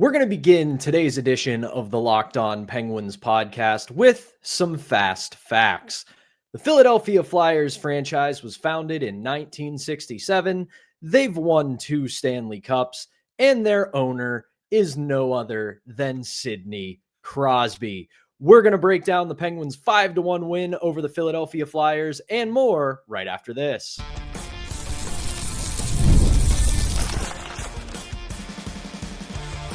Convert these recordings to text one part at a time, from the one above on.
We're going to begin today's edition of the Locked On Penguins podcast with some fast facts. The Philadelphia Flyers franchise was founded in 1967. They've won 2 Stanley Cups, and their owner is no other than Sidney Crosby. We're going to break down the Penguins' 5-1 win over the Philadelphia Flyers and more right after this.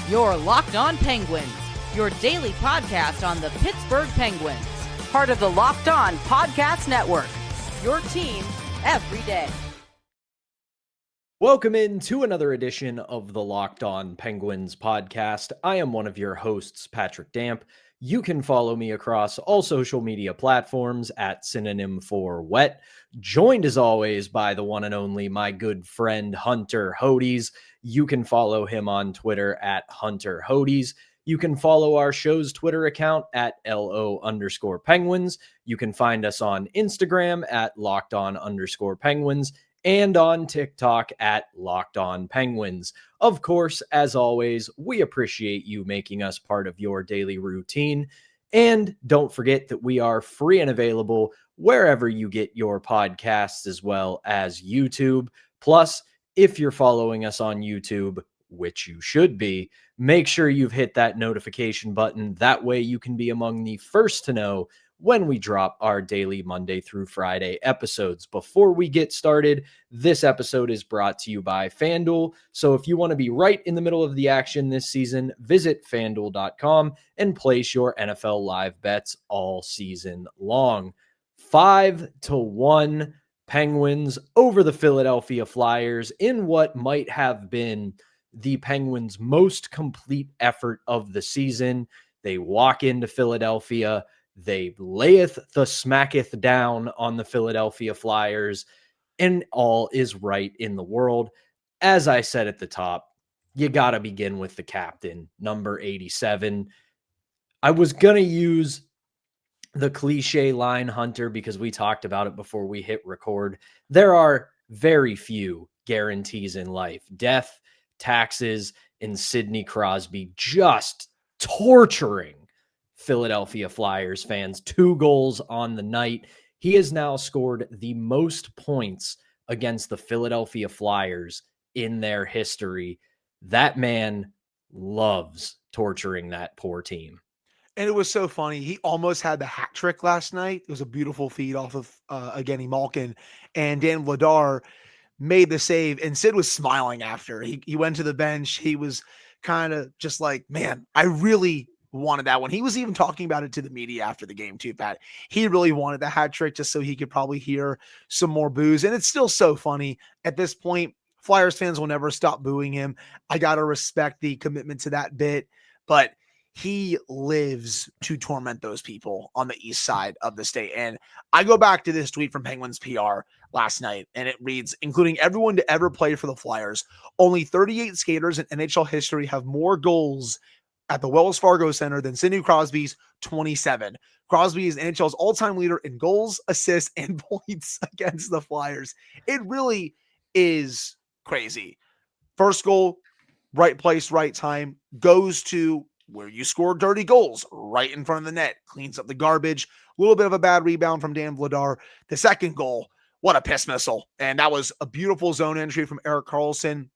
You're Locked On Penguins, your daily podcast on the Pittsburgh Penguins. Part of the Locked On Podcast Network, your team every day. Welcome into another edition of the Locked On Penguins podcast. I am one of your hosts, Patrick Damp. You can follow me across all social media platforms at synonym for wet. Joined as always by the one and only my good friend Hunter Hodes. You can follow him on Twitter at Hunter Hodes. You can follow our show's Twitter account at LO_Penguins. You can find us on Instagram at LockedOn_Penguins and on TikTok at Locked On Penguins. Of course, as always, we appreciate you making us part of your daily routine. And don't forget that we are free and available wherever you get your podcasts, as well as YouTube. Plus, if you're following us on YouTube, which you should be, make sure you've hit that notification button. That way you can be among the first to know when we drop our daily Monday through Friday episodes. Before we get started, this episode is brought to you by FanDuel. So if you want to be right in the middle of the action this season, visit FanDuel.com and place your NFL live bets all season long. 5-1 Penguins over the Philadelphia Flyers in what might have been the Penguins' most complete effort of the season. They walk into Philadelphia. They layeth the smacketh down on the Philadelphia Flyers, and all is right in the world. As I said at the top, you got to begin with the captain, number 87. I was going to use the cliche line, Hunter, because we talked about it before we hit record. There are very few guarantees in life. Death, taxes, and Sidney Crosby just torturing Philadelphia Flyers fans. 2 goals on the night. He has now scored the most points against the Philadelphia Flyers in their history. That man loves torturing that poor team. And it was so funny. He almost had the hat trick last night. It was a beautiful feed off of Evgeny Malkin, and Dan Vladar made the save, and Sid was smiling after. He went to the bench. He was kind of just like, man, I really wanted that one. He was even talking about it to the media after the game too, Pat. He really wanted the hat trick just so he could probably hear some more boos. And it's still so funny. At this point, Flyers fans will never stop booing him. I got to respect the commitment to that bit, but he lives to torment those people on the east side of the state. And I go back to this tweet from Penguins PR last night, and it reads, including everyone to ever play for the Flyers, only 38 skaters in NHL history have more goals at the Wells Fargo Center than Sidney Crosby's 27. Crosby is NHL's all-time leader in goals, assists, and points against the Flyers. It really is crazy. First goal, right place, right time, goes to where you score dirty goals, right in front of the net, cleans up the garbage. A little bit of a bad rebound from Dan Vladar. The second goal, what a piss missile. And that was a beautiful zone entry from Erik Karlsson.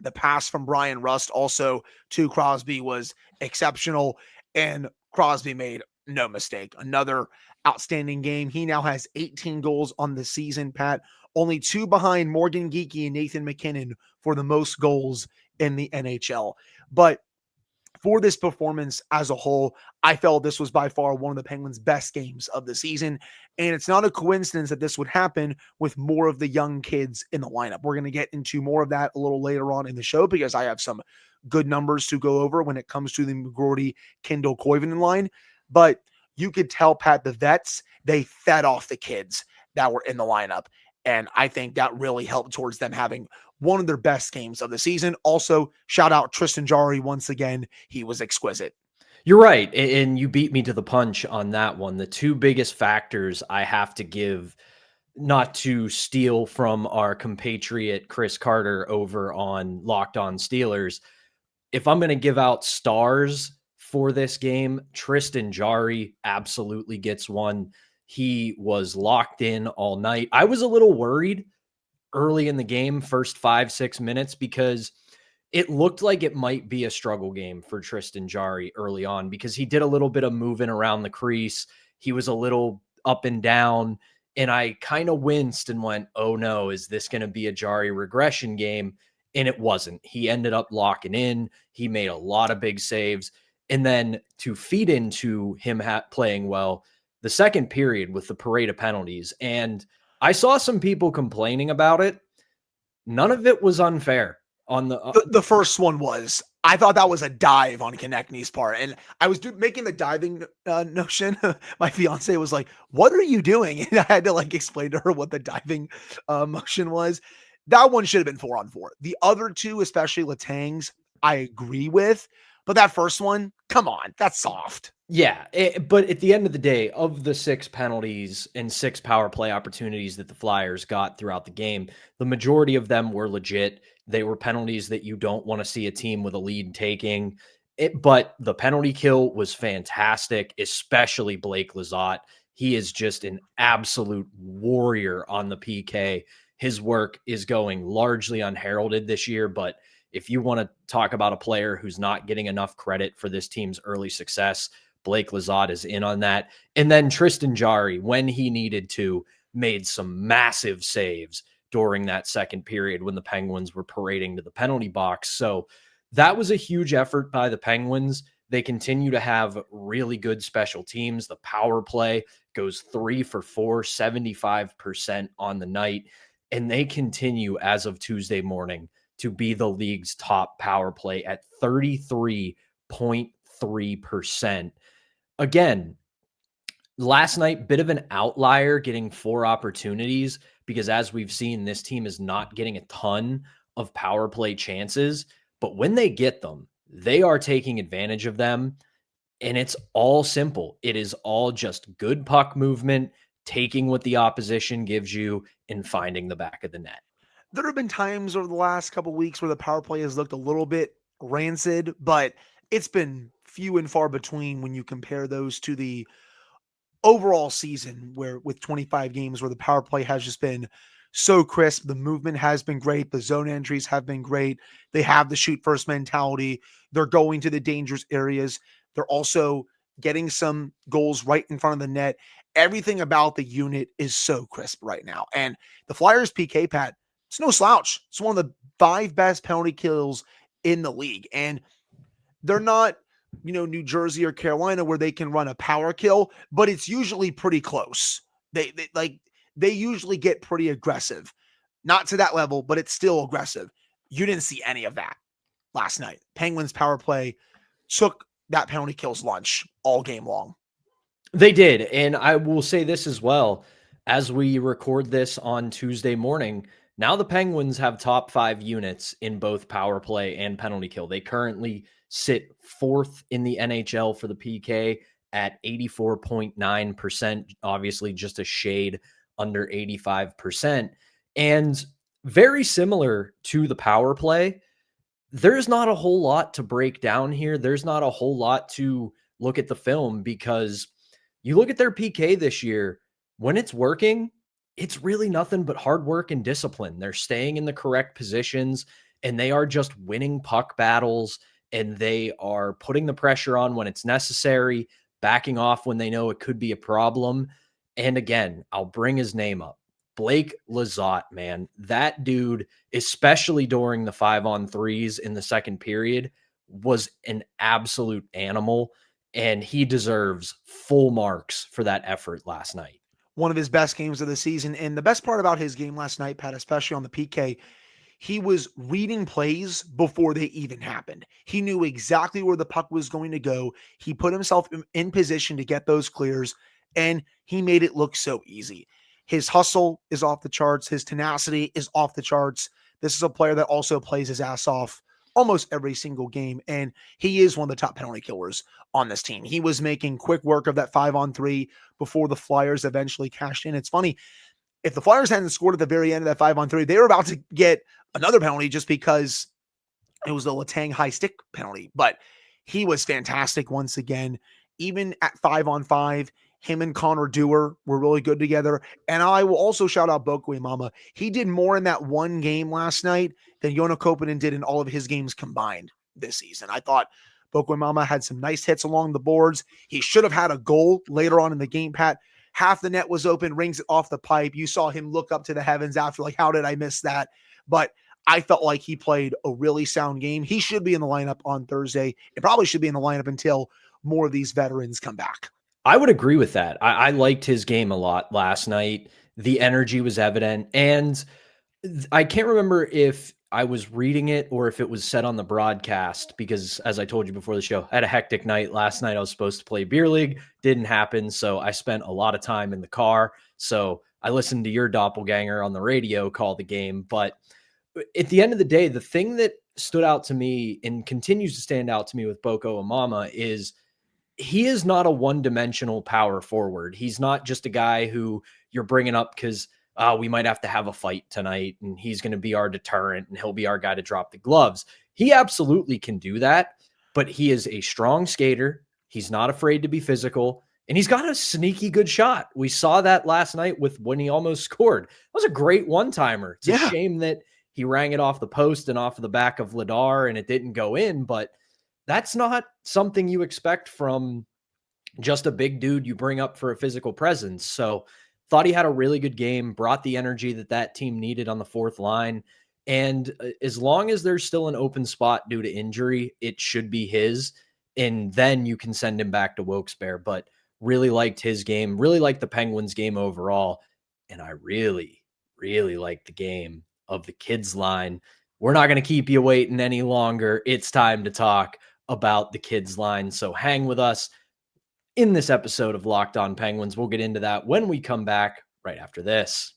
The pass from Brian Rust also to Crosby was exceptional, and Crosby made no mistake. Another outstanding game. He now has 18 goals on the season, Pat. Only 2 behind Morgan Geekie and Nathan McKinnon for the most goals in the NHL. But for this performance as a whole, I felt this was by far one of the Penguins' best games of the season. And it's not a coincidence that this would happen with more of the young kids in the lineup. We're going to get into more of that a little later on in the show because I have some good numbers to go over when it comes to the McGroarty, Kindel, Koivunen line. But you could tell, Pat, the vets, they fed off the kids that were in the lineup. And I think that really helped towards them having one of their best games of the season. Also, shout out Tristan Jarry once again. He was exquisite. You're right. And you beat me to the punch on that one. The 2 biggest factors I have to give, not to steal from our compatriot Chris Carter over on Locked On Steelers, if I'm going to give out stars for this game, Tristan Jarry absolutely gets one. He was locked in all night. I was a little worried early in the game, first 5-6 minutes, because it looked like it might be a struggle game for Tristan Jarry early on, because he did a little bit of moving around the crease. He was a little up and down, and I kind of winced and went, oh no, is this going to be a Jarry regression game? And it wasn't. He ended up locking in. He made a lot of big saves. And then to feed into him playing well, the second period with the parade of penalties. And I saw some people complaining about it. None of it was unfair. On the first one was, I thought that was a dive on Konechny's part. And I was making the diving notion. My fiance was like, what are you doing? And I had to explain to her what the diving motion was. That one should have been 4-on-4. The other two, especially Letang's, I agree with. But that first one, come on, that's soft. Yeah, but at the end of the day, of the 6 penalties and 6 power play opportunities that the Flyers got throughout the game, the majority of them were legit. They were penalties that you don't want to see a team with a lead taking. But the penalty kill was fantastic, especially Blake Lizotte. He is just an absolute warrior on the PK. His work is going largely unheralded this year, but if you want to talk about a player who's not getting enough credit for this team's early success, Blake Lizotte is in on that. And then Tristan Jarry, when he needed to, made some massive saves during that second period when the Penguins were parading to the penalty box. So that was a huge effort by the Penguins. They continue to have really good special teams. The power play goes 3 for 4, 75% on the night. And they continue, as of Tuesday morning, to be the league's top power play at 33.3%. Again, last night, bit of an outlier, getting 4 opportunities, because as we've seen, this team is not getting a ton of power play chances, but when they get them, they are taking advantage of them. And it's all simple. It is all just good puck movement, taking what the opposition gives you and finding the back of the net. There have been times over the last couple of weeks where the power play has looked a little bit rancid, but it's been few and far between when you compare those to the overall season, where with 25 games where the power play has just been so crisp. The movement has been great. The zone entries have been great. They have the shoot first mentality. They're going to the dangerous areas. They're also getting some goals right in front of the net. Everything about the unit is so crisp right now. And the Flyers PK, Pat, it's no slouch. It's one of the 5 best penalty kills in the league. And they're not, New Jersey or Carolina where they can run a power kill, but it's usually pretty close. They usually get pretty aggressive. Not to that level, but it's still aggressive. You didn't see any of that last night. Penguins power play took that penalty kills lunch all game long. They did. And I will say this as well. As we record this on Tuesday morning, now the Penguins have top 5 units in both power play and penalty kill. They currently sit 4th in the NHL for the PK at 84.9%, obviously just a shade under 85%. And very similar to the power play, there's not a whole lot to break down here. There's not a whole lot to look at the film, because you look at their PK this year, when it's working, it's really nothing but hard work and discipline. They're staying in the correct positions, and they are just winning puck battles, and they are putting the pressure on when it's necessary, backing off when they know it could be a problem. And again, I'll bring his name up. Blake Lizotte, man, that dude, especially during the 5-on-3s in the second period, was an absolute animal, and he deserves full marks for that effort last night. One of his best games of the season. And the best part about his game last night, Pat, especially on the PK, he was reading plays before they even happened. He knew exactly where the puck was going to go. He put himself in position to get those clears, and he made it look so easy. His hustle is off the charts. His tenacity is off the charts. This is a player that also plays his ass off almost every single game, and he is one of the top penalty killers on this team. He was making quick work of that 5-on-3 before the Flyers eventually cashed in. It's funny, if the Flyers hadn't scored at the very end of that 5-on-3, they were about to get another penalty just because It was the Letang high stick penalty, but he was fantastic once again. Even at 5-on-5, him and Connor Dewar were really good together. And I will also shout out Bokwe Mama. He did more in that one game last night than Joona Koppanen did in all of his games combined this season. I thought Bokwe Mama had some nice hits along the boards. He should have had a goal later on in the game, Pat. Half the net was open, rings it off the pipe. You saw him look up to the heavens after, like, how did I miss that? But I felt like he played a really sound game. He should be in the lineup on Thursday. It probably should be in the lineup until more of these veterans come back. I would agree with that. I liked his game a lot last night. The energy was evident. And I can't remember if I was reading it or if it was said on the broadcast, because as I told you before the show, I had a hectic night last night. I was supposed to play beer league. Didn't happen. So I spent a lot of time in the car. So I listened to your doppelganger on the radio call the game. But at the end of the day, the thing that stood out to me and continues to stand out to me with Boko Amama is he is not a one-dimensional power forward. He's not just a guy who you're bringing up because we might have to have a fight tonight and he's going to be our deterrent and he'll be our guy to drop the gloves. He absolutely can do that, but he is a strong skater. He's not afraid to be physical, and he's got a sneaky good shot. We saw that last night with when he almost scored. That was a great one-timer. It's a shame that he rang it off the post and off of the back of Vladar and it didn't go in, but that's not something you expect from just a big dude you bring up for a physical presence. So thought he had a really good game, brought the energy that team needed on the fourth line. And as long as there's still an open spot due to injury, it should be his. And then you can send him back to Wilkes-Barre. But really liked his game, really liked the Penguins game overall. And I really, really liked the game of the kids line. We're not going to keep you waiting any longer. It's time to talk about the kids line. So hang with us in this episode of Locked On Penguins. We'll get into that when we come back right after this.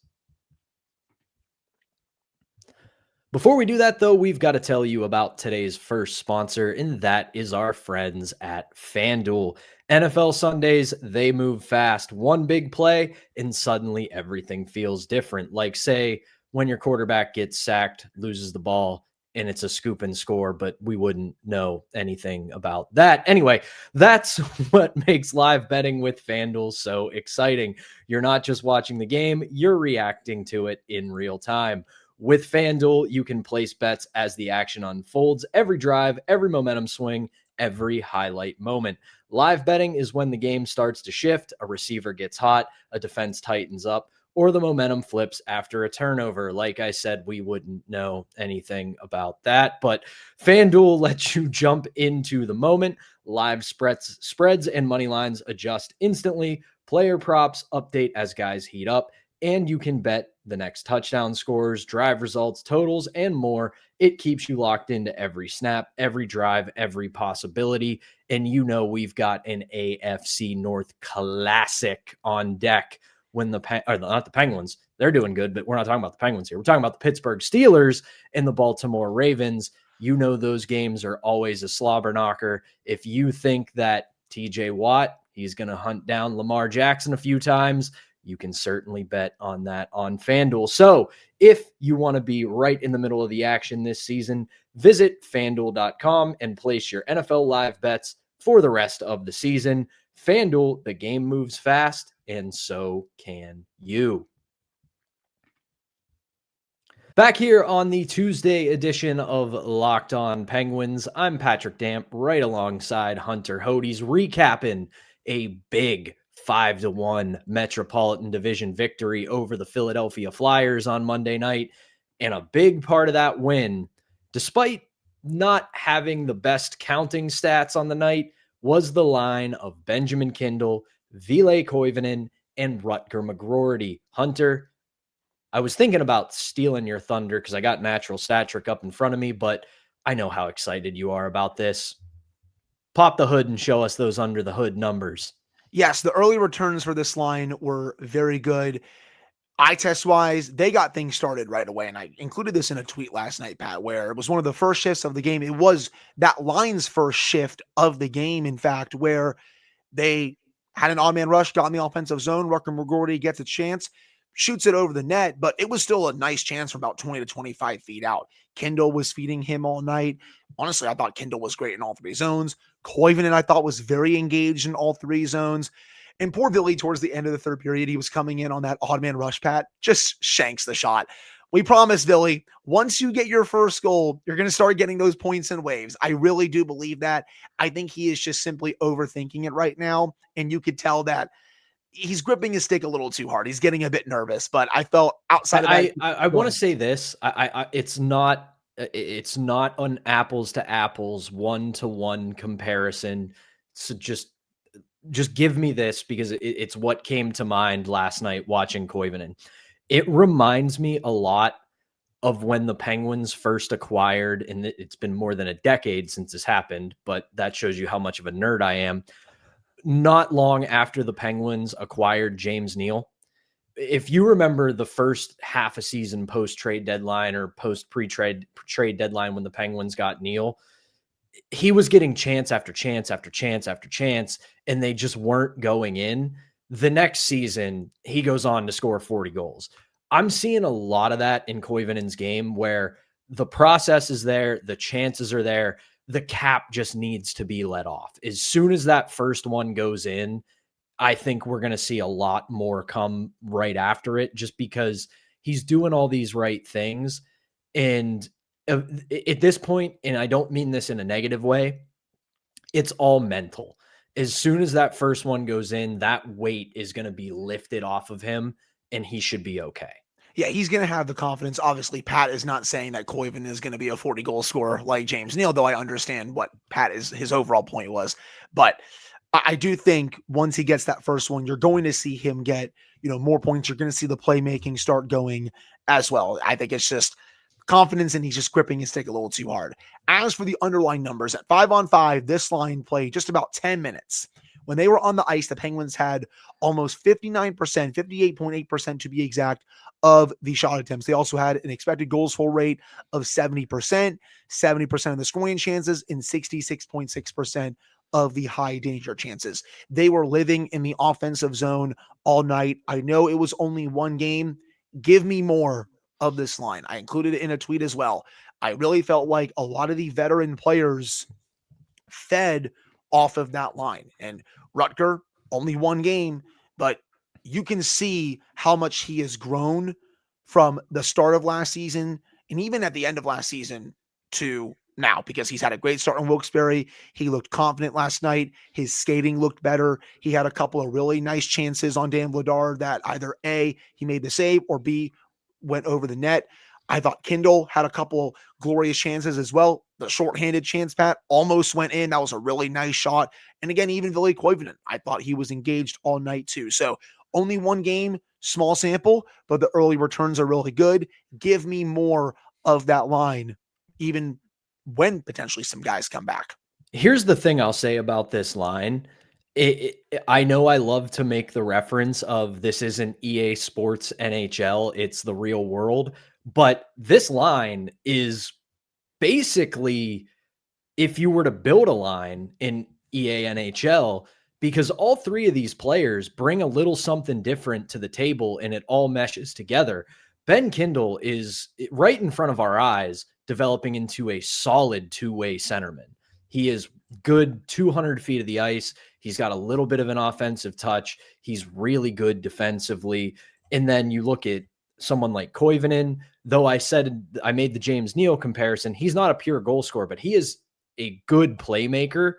Before we do that, though, we've got to tell you about today's first sponsor, and that is our friends at FanDuel. NFL Sundays, they move fast. One big play, and suddenly everything feels different. Like, say, when your quarterback gets sacked, loses the ball, and it's a scoop and score, but we wouldn't know anything about that. Anyway, that's what makes live betting with FanDuel so exciting. You're not just watching the game, you're reacting to it in real time. With FanDuel, you can place bets as the action unfolds, every drive, every momentum swing, every highlight moment. Live betting is when the game starts to shift, a receiver gets hot, a defense tightens up, or the momentum flips after a turnover. Like I said, we wouldn't know anything about that, but FanDuel lets you jump into the moment. Live spreads and money lines adjust instantly. Player props update as guys heat up, and you can bet the next touchdown scores, drive results, totals, and more. It keeps you locked into every snap, every drive, every possibility. And you know we've got an AFC North classic on deck when not the Penguins, they're doing good, but we're not talking about the Penguins here. We're talking about the Pittsburgh Steelers and the Baltimore Ravens. You know those games are always a slobber knocker. If you think that TJ Watt, he's going to hunt down Lamar Jackson a few times, you can certainly bet on that on FanDuel. So if you want to be right in the middle of the action this season, visit FanDuel.com and place your NFL live bets for the rest of the season. FanDuel, the game moves fast, and so can you. Back here on the Tuesday edition of Locked On Penguins, I'm Patrick Damp, right alongside Hunter Hodes, recapping a big 5-1 Metropolitan Division victory over the Philadelphia Flyers on Monday night. And a big part of that win, despite not having the best counting stats on the night, was the line of Benjamin Kindel, Villie Koviunen, and Rutger McGroarty. Hunter, I was thinking about stealing your thunder because I got Natural Stat Trick up in front of me, but I know how excited you are about this. Pop the hood and show us those under the hood numbers. Yes, the early returns for this line were very good. Eye test wise, they got things started right away. And I included this in a tweet last night, Pat, where it was one of the first shifts of the game. It was that line's first shift of the game, in fact, where they had an odd man rush, got in the offensive zone. Rutger McGroarty gets a chance, shoots it over the net, but it was still a nice chance from about 20 to 25 feet out. Kindel was feeding him all night. Honestly, I thought Kindel was great in all three zones. Koivunen, I thought, was very engaged in all three zones. And poor Villie, towards the end of the third period, he was coming in on that odd man rush, Pat, just shanks the shot. We promise, Villie, once you get your first goal, you're going to start getting those points in waves. I really do believe that. I think he is just simply overthinking it right now. And you could tell that he's gripping his stick a little too hard. He's getting a bit nervous, but I felt outside of that. I want to say this. It's not an apples to apples, 1-to-1 comparison. So just give me this because it's what came to mind last night watching Koivunen. It reminds me a lot of when the Penguins first acquired, and it's been more than a decade since this happened, but that shows you how much of a nerd I am. Not long after the Penguins acquired James Neal. If you remember the first half a season post-trade deadline or post-pre-trade deadline when the Penguins got Neal, he was getting chance after chance after chance after chance, and they just weren't going in. The next season, he goes on to score 40 goals. I'm seeing a lot of that in Koivunen's game where the process is there, the chances are there, the cap just needs to be let off. As soon as that first one goes in, I think we're going to see a lot more come right after it just because he's doing all these right things. And at this point, and I don't mean this in a negative way, it's all mental. As soon as that first one goes in, that weight is going to be lifted off of him and he should be okay. Yeah, he's going to have the confidence. Obviously, Pat is not saying that Koivunen is going to be a 40-goal scorer like James Neal, though I understand what his overall point was. But I do think once he gets that first one, you're going to see him get, more points. You're going to see the playmaking start going as well. I think it's just confidence and he's just gripping his stick a little too hard. As for the underlying numbers, at 5-on-5, this line played just about 10 minutes. When they were on the ice, the Penguins had almost 59%, 58.8% to be exact, of the shot attempts. They also had an expected goals for rate of 70%, 70% of the scoring chances, and 66.6% of the high danger chances. They were living in the offensive zone all night. I know it was only one game. Give me more of this line. I included it in a tweet as well. I really felt like a lot of the veteran players fed off of that line. And Rutger, only one game, but you can see how much he has grown from the start of last season and even at the end of last season to now, because he's had a great start in Wilkes-Barre. He looked confident last night. His skating looked better. He had a couple of really nice chances on Dan Vladar that either A, he made the save, or B, went over the net. I thought Kindel had a couple glorious chances as well. The shorthanded chance, Pat, almost went in. That was a really nice shot. And again, even Villie Koviunen, I thought he was engaged all night too. So only one game, small sample, but the early returns are really good. Give me more of that line, even when potentially some guys come back. Here's the thing I'll say about this line. I know I love to make the reference of this isn't EA Sports NHL, it's the real world, but this line is basically if you were to build a line in EA NHL, because all three of these players bring a little something different to the table and it all meshes together. Ben Kindel is right in front of our eyes developing into a solid two-way centerman. He is good 200 feet of the ice. He's got a little bit of an offensive touch. He's really good defensively. And then you look at someone like Koivunen, though I made the James Neal comparison. He's not a pure goal scorer, but he is a good playmaker.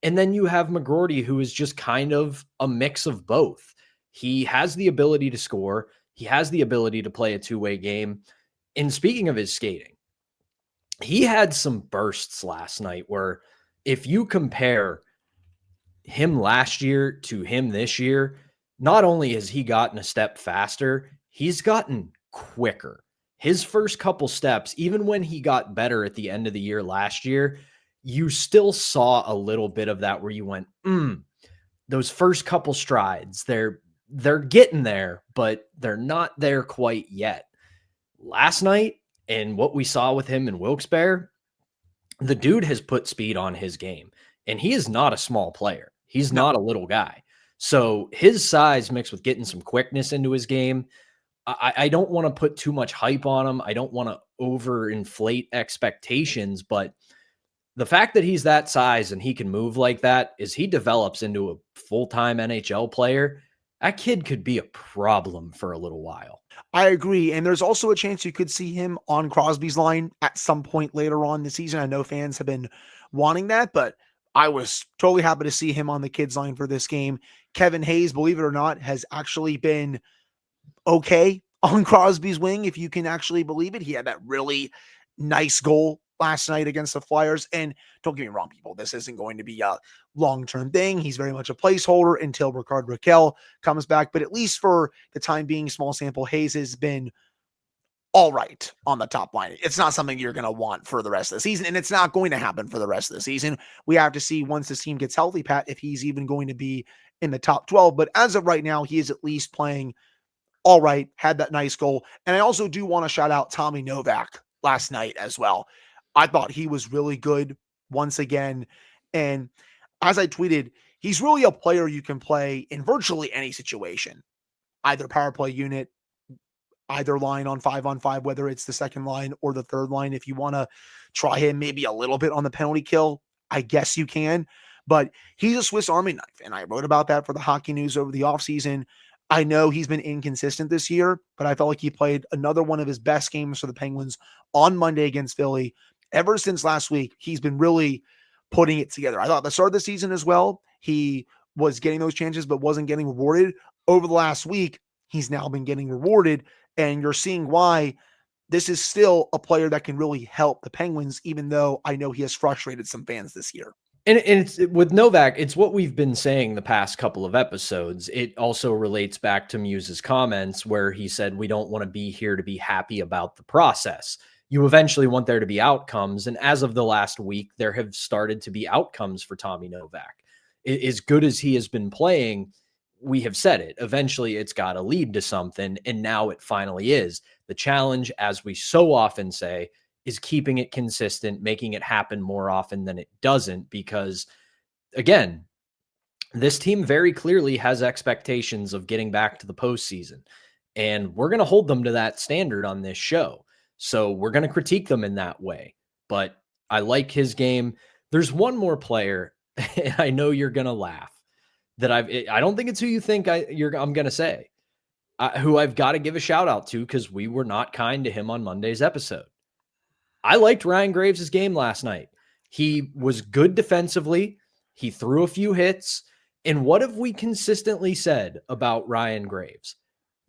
And then you have McGroarty, who is just kind of a mix of both. He has the ability to score. He has the ability to play a two-way game. And speaking of his skating, he had some bursts last night where if you compare him last year to him this year, not only has he gotten a step faster, he's gotten quicker. His first couple steps, even when he got better at the end of the year last year, you still saw a little bit of that where you went, those first couple strides, they're getting there, but they're not there quite yet. Last night, and what we saw with him in Wilkes-Barre, the dude has put speed on his game, and he is not a small player. He's not a little guy. So his size mixed with getting some quickness into his game, I don't want to put too much hype on him. I don't want to overinflate expectations, but the fact that he's that size and he can move like that is he develops into a full-time NHL player. That kid could be a problem for a little while. I agree. And there's also a chance you could see him on Crosby's line at some point later on this season. I know fans have been wanting that, but I was totally happy to see him on the kids line for this game. Kevin Hayes, believe it or not, has actually been okay on Crosby's wing, if you can actually believe it. He had that really nice goal last night against the Flyers. And don't get me wrong, people, this isn't going to be a long-term thing. He's very much a placeholder until Ricard Raquel comes back. But at least for the time being, small sample, Hayes has been all right on the top line. It's not something you're going to want for the rest of the season, and it's not going to happen for the rest of the season. We have to see once this team gets healthy, Pat, if he's even going to be in the top 12. But as of right now, he is at least playing all right, had that nice goal. And I also do want to shout out Tommy Novak last night as well. I thought he was really good once again. And as I tweeted, he's really a player you can play in virtually any situation, either power play unit, either line on 5-on-5, whether it's the second line or the third line. If you want to try him maybe a little bit on the penalty kill, I guess you can. But he's a Swiss Army knife. And I wrote about that for the Hockey News over the offseason. I know he's been inconsistent this year, but I felt like he played another one of his best games for the Penguins on Monday against Philly. Ever since last week, he's been really putting it together. I thought at the start of the season as well, he was getting those chances, but wasn't getting rewarded. Over the last week, he's now been getting rewarded, and you're seeing why this is still a player that can really help the Penguins, even though I know he has frustrated some fans this year. And it's with Novak, it's what we've been saying the past couple of episodes. It also relates back to Muse's comments where he said, we don't want to be here to be happy about the process. You eventually want there to be outcomes. And as of the last week, there have started to be outcomes for Tommy Novak. As good as he has been playing, we have said it. Eventually, it's got to lead to something. And now it finally is. The challenge, as we so often say, is keeping it consistent, making it happen more often than it doesn't, because again, this team very clearly has expectations of getting back to the postseason, and we're going to hold them to that standard on this show. So we're going to critique them in that way, but I like his game. There's one more player, and I know you're going to laugh, that I don't think it's who you think I'm going to say, who I've got to give a shout out to, because we were not kind to him on Monday's episode. I liked Ryan Graves' game last night. He was good defensively. He threw a few hits. And what have we consistently said about Ryan Graves?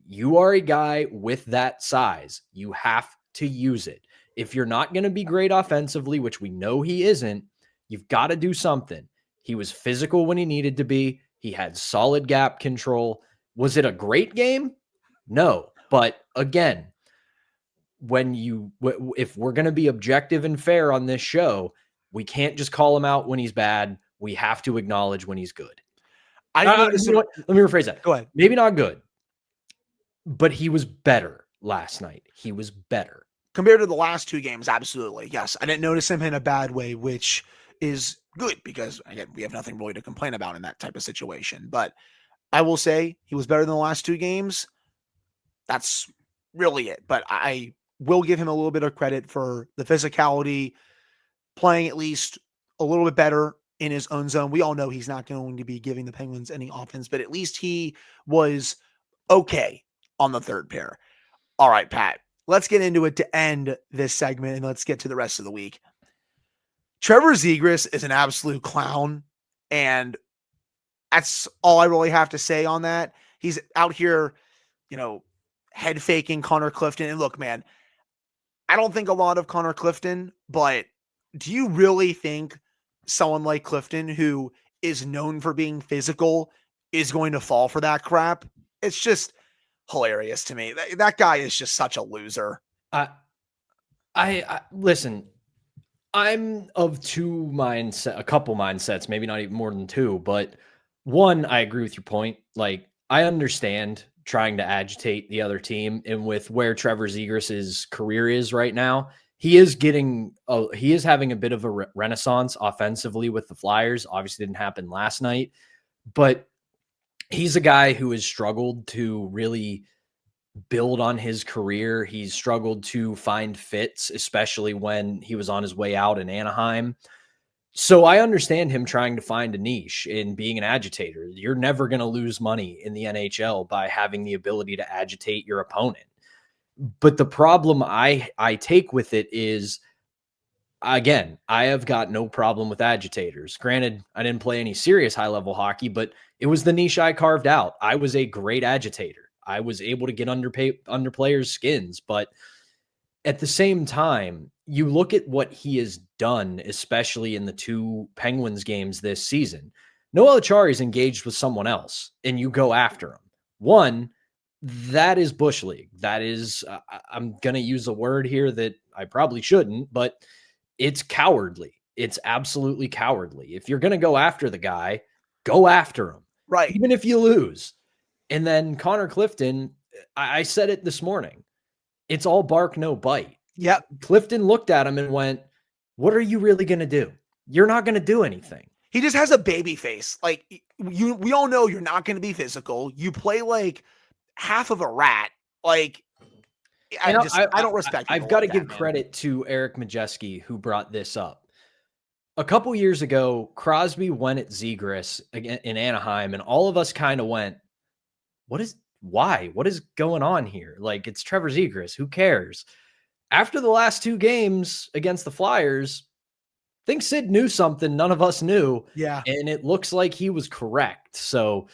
You are a guy with that size. You have to use it. If you're not going to be great offensively, which we know he isn't, you've got to do something. He was physical when he needed to be. He had solid gap control. Was it a great game? No. But again, if we're going to be objective and fair on this show, we can't just call him out when he's bad. We have to acknowledge when he's good. Let me rephrase that. Go ahead. Maybe not good, but he was better last night. He was better. Compared to the last two games, absolutely. Yes. I didn't notice him in a bad way, which is good because, again, we have nothing really to complain about in that type of situation. But I will say he was better than the last two games. That's really it. But I will give him a little bit of credit for the physicality, playing at least a little bit better in his own zone. We all know he's not going to be giving the Penguins any offense, but at least he was okay on the third pair. All right, Pat, let's get into it to end this segment, and let's get to the rest of the week. Trevor Zegras is an absolute clown, and that's all I really have to say on that. He's out here, head faking Connor Clifton. And look, man, I don't think a lot of Connor Clifton, but do you really think someone like Clifton, who is known for being physical, is going to fall for that crap? It's just hilarious to me. That guy is just such a loser. I listen, I'm of a couple mindsets, maybe not even more than two, but one, I agree with your point. Like, I understand trying to agitate the other team, and with where Trevor Zegras' career is right now, he is having a bit of a renaissance offensively with the Flyers. Obviously didn't happen last night, but he's a guy who has struggled to really build on his career. He's struggled to find fits, especially when he was on his way out in Anaheim. So I understand him trying to find a niche in being an agitator. You're never going to lose money in the NHL by having the ability to agitate your opponent. But the problem I take with it is, again, I have got no problem with agitators. Granted, I didn't play any serious high-level hockey, but it was the niche I carved out. I was a great agitator. I was able to get under players' skins, but at the same time, you look at what he has done, especially in the 2 Penguins games this season. Noel Acciari is engaged with someone else, and you go after him. One, that is Bush League. That is, I'm going to use a word here that I probably shouldn't, but it's cowardly. It's absolutely cowardly. If you're going to go after the guy, go after him. Right. Even if you lose. And then Connor Clifton, I said it this morning. It's all bark, no bite. Yep. Clifton looked at him and went, what are you really going to do? You're not going to do anything. He just has a baby face. Like, we all know you're not going to be physical. You play like half of a rat. Like, I don't respect I've got to give credit to Eric Majeski, who brought this up. A couple years ago, Crosby went at Zegras again in Anaheim, and all of us kind of went, why? What is going on here? Like, it's Trevor Zegras. Who cares? After the last 2 games against the Flyers, I think Sid knew something none of us knew. Yeah. And it looks like he was correct. So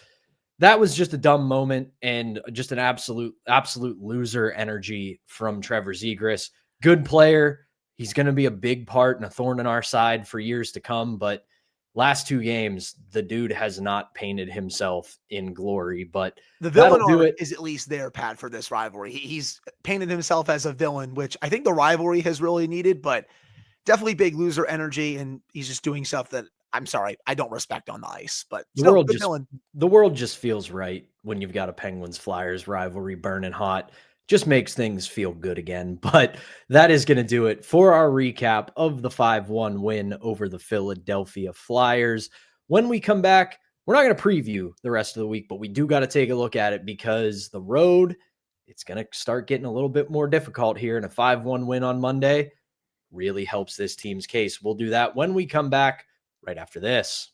that was just a dumb moment and just an absolute loser energy from Trevor Zegras. Good player. He's going to be a big part and a thorn in our side for years to come. But last 2 games, the dude has not painted himself in glory. But the villain art is at least there, Pat, for this rivalry. He's painted himself as a villain, which I think the rivalry has really needed, but definitely big loser energy. And he's just doing stuff that, I'm sorry, I don't respect on the ice. But the world just feels right when you've got a Penguins-Flyers rivalry burning hot. Just makes things feel good again. But that is going to do it for our recap of the 5-1 win over the Philadelphia Flyers. When we come back, we're not going to preview the rest of the week, but we do got to take a look at it because the road, it's going to start getting a little bit more difficult here, and a 5-1 win on Monday really helps this team's case. We'll do that when we come back right after this.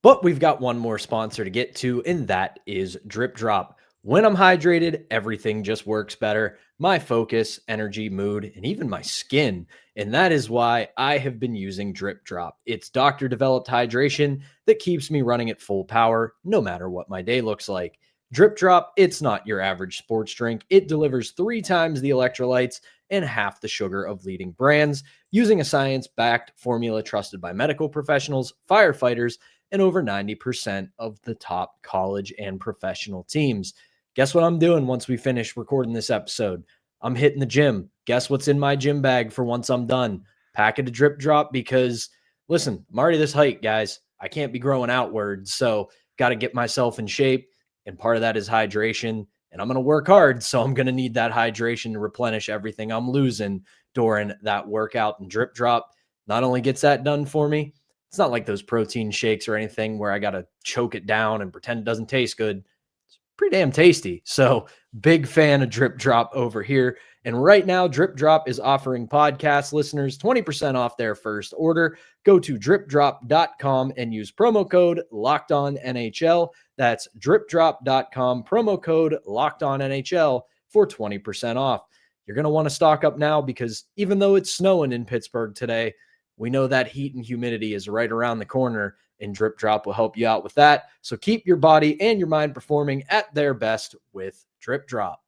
But we've got one more sponsor to get to, and that is Drip Drop. When I'm hydrated, everything just works better. My focus, energy, mood, and even my skin. And that is why I have been using Drip Drop. It's doctor-developed hydration that keeps me running at full power, no matter what my day looks like. Drip Drop, it's not your average sports drink. It delivers 3 times the electrolytes and half the sugar of leading brands, using a science-backed formula trusted by medical professionals, firefighters, and over 90% of the top college and professional teams. Guess what I'm doing once we finish recording this episode? I'm hitting the gym. Guess what's in my gym bag for once I'm done? Packet of Drip Drop because, listen, I'm already this height, guys. I can't be growing outwards, so got to get myself in shape, and part of that is hydration, and I'm going to work hard, so I'm going to need that hydration to replenish everything I'm losing during that workout, and Drip Drop not only gets that done for me, it's not like those protein shakes or anything where I got to choke it down and pretend it doesn't taste good. It's pretty damn tasty. So big fan of Drip Drop over here. And right now, Drip Drop is offering podcast listeners 20% off their first order. Go to dripdrop.com and use promo code LOCKEDONNHL. That's dripdrop.com, promo code LOCKEDONNHL for 20% off. You're going to want to stock up now because even though it's snowing in Pittsburgh today, we know that heat and humidity is right around the corner, and Drip Drop will help you out with that. So keep your body and your mind performing at their best with Drip Drop.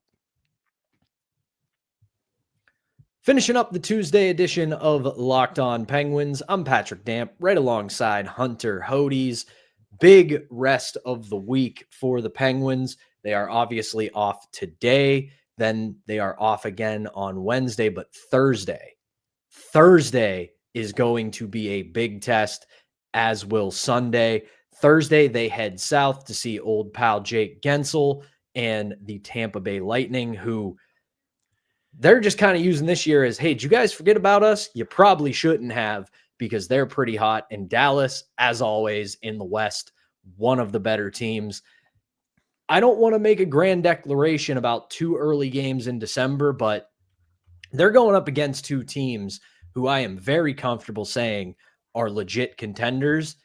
Finishing up the Tuesday edition of Locked On Penguins, I'm Patrick Damp, right alongside Hunter Hodes. Big rest of the week for the Penguins. They are obviously off today. Then they are off again on Wednesday, but Thursday is going to be a big test, as will Sunday. Thursday, they head south to see old pal Jake Gensel and the Tampa Bay Lightning, who they're just kind of using this year as, hey, did you guys forget about us? You probably shouldn't have, because they're pretty hot. And Dallas, as always, in the West, one of the better teams. I don't want to make a grand declaration about 2 early games in December, but they're going up against 2 teams who I am very comfortable saying are legit contenders.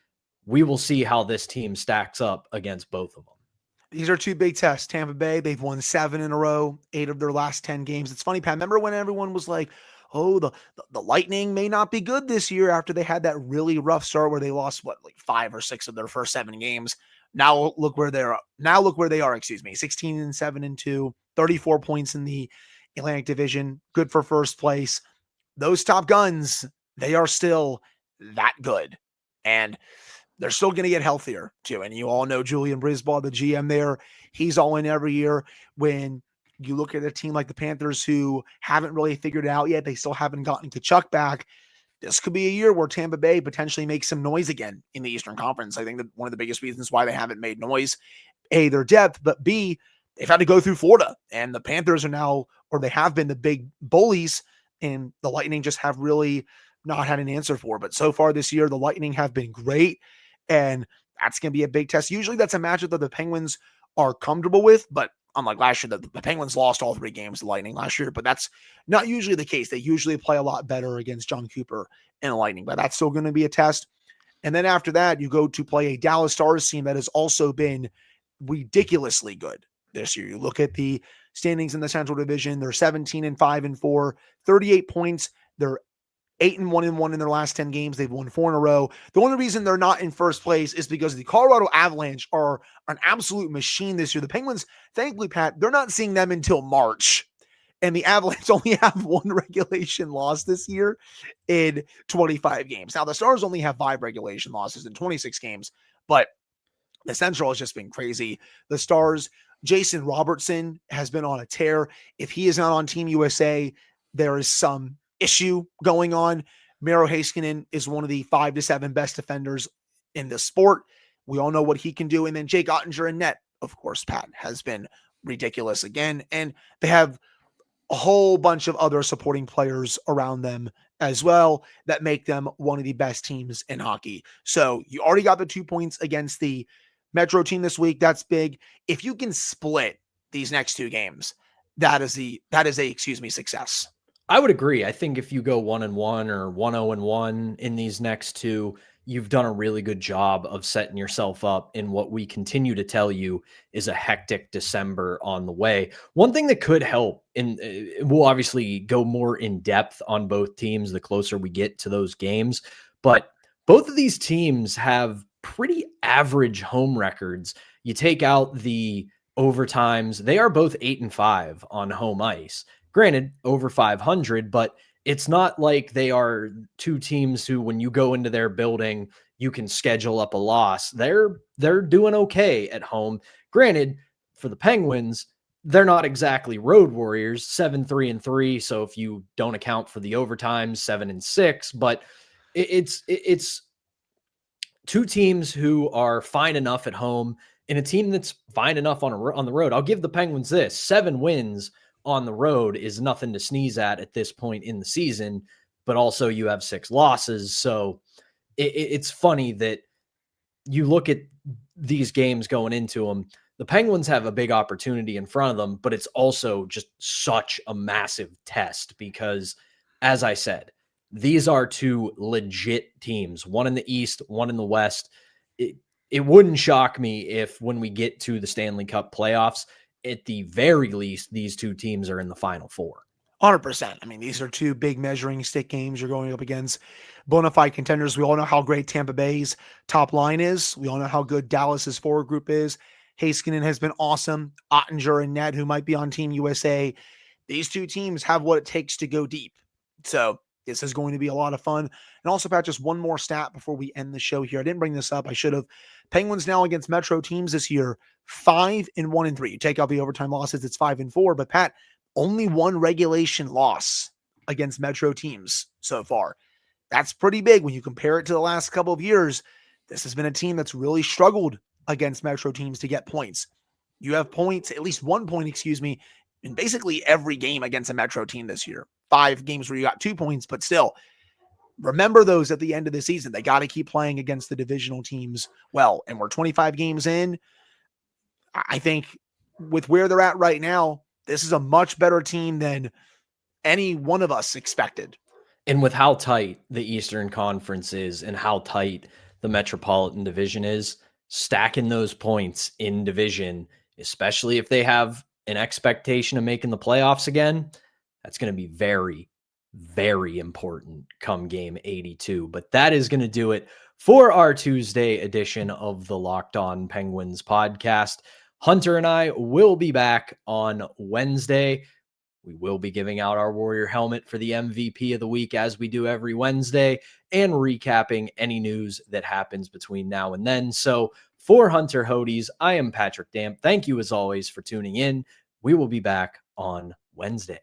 We will see how this team stacks up against both of them. These are 2 big tests. Tampa Bay, they've won 7 in a row, 8 of their last 10 games. It's funny, Pat, remember when everyone was like, oh, the Lightning may not be good this year after they had that really rough start where they lost, 5 or 6 of their first 7 games. Now look where they are. 16-7-2, 34 points in the Atlantic Division, good for first place. Those top guns, they are still that good. And they're still going to get healthier too. And you all know Julian Brisbaugh, the GM there, he's all in every year. When you look at a team like the Panthers who haven't really figured it out yet, they still haven't gotten Tkachuk back. This could be a year where Tampa Bay potentially makes some noise again in the Eastern Conference. I think that one of the biggest reasons why they haven't made noise, A, their depth, but B, they've had to go through Florida. And the Panthers are now, or they have been, the big bullies, and the Lightning just have really not had an answer for. But so far this year, the Lightning have been great. And that's going to be a big test. Usually that's a matchup that the Penguins are comfortable with, but unlike last year, the Penguins lost all 3 games to Lightning last year, but that's not usually the case. They usually play a lot better against John Cooper and the Lightning, but that's still going to be a test. And then after that, you go to play a Dallas Stars team that has also been ridiculously good this year. You look at the standings in the Central Division, they're 17-5-4, 38 points. They're 8-1-1 in their last 10 games. They've won 4 in a row. The only reason they're not in first place is because the Colorado Avalanche are an absolute machine this year. The Penguins, thankfully, Pat, they're not seeing them until March. And the Avalanche only have 1 regulation loss this year in 25 games. Now, the Stars only have 5 regulation losses in 26 games, but the Central has just been crazy. The Stars, Jason Robertson has been on a tear. If he is not on Team USA, there is some issue going on. Miro Heiskanen is one of the 5 to 7 best defenders in the sport. We all know what he can do. And then Jake Ottinger in net, of course, Pat, has been ridiculous again. And they have a whole bunch of other supporting players around them as well that make them one of the best teams in hockey. So you already got the 2 points against the Metro team this week. That's big. If you can split these next 2 games, that is a success. I would agree. I think if you go 1-1 or 1-0-1 in these next 2, you've done a really good job of setting yourself up in what we continue to tell you is a hectic December on the way. One thing that could help, and we'll obviously go more in depth on both teams the closer we get to those games, but both of these teams have pretty average home records. You take out the overtimes, they are both 8-5 on home ice. Granted, over 500, but it's not like they are 2 teams who, when you go into their building, you can schedule up a loss. They're doing okay at home. Granted, for the Penguins, they're not exactly road warriors, 7-3-3. So if you don't account for the overtimes, 7-6, but it's 2 teams who are fine enough at home and a team that's fine enough on the road. I'll give the Penguins this: 7 wins on the road is nothing to sneeze at this point in the season, but also you have 6 losses. So it's funny that you look at these games going into them, the Penguins have a big opportunity in front of them, but it's also just such a massive test because, as I said, these are 2 legit teams, one in the East, one in the West. It wouldn't shock me if when we get to the Stanley Cup playoffs, at the very least, these 2 teams are in the Final 4. 100%. I mean, these are 2 big measuring stick games. You're going up against bona fide contenders. We all know how great Tampa Bay's top line is. We all know how good Dallas's forward group is. Heiskanen has been awesome. Ottinger and Ned, who might be on Team USA. These 2 teams have what it takes to go deep. So this is going to be a lot of fun. And also, Pat, just one more stat before we end the show here. I didn't bring this up. I should have. Penguins now against Metro teams this year, 5-1-3. You take out the overtime losses, it's 5-4. But Pat, only 1 regulation loss against Metro teams so far. That's pretty big when you compare it to the last couple of years. This has been a team that's really struggled against Metro teams to get points. You have points, at least 1 point, in basically every game against a Metro team this year. 5 games where you got 2 points, but still, remember those at the end of the season. They got to keep playing against the divisional teams well. And we're 25 games in. I think with where they're at right now, this is a much better team than any one of us expected. And with how tight the Eastern Conference is and how tight the Metropolitan Division is, stacking those points in division, especially if they have an expectation of making the playoffs again, that's going to be very, very important come game 82. But that is going to do it for our Tuesday edition of the Locked On Penguins podcast. Hunter and I will be back on Wednesday. We will be giving out our Warrior helmet for the MVP of the week, as we do every Wednesday, and recapping any news that happens between now and then. So for Hunter Hodes, I am Patrick Damp. Thank you as always for tuning in. We will be back on Wednesday.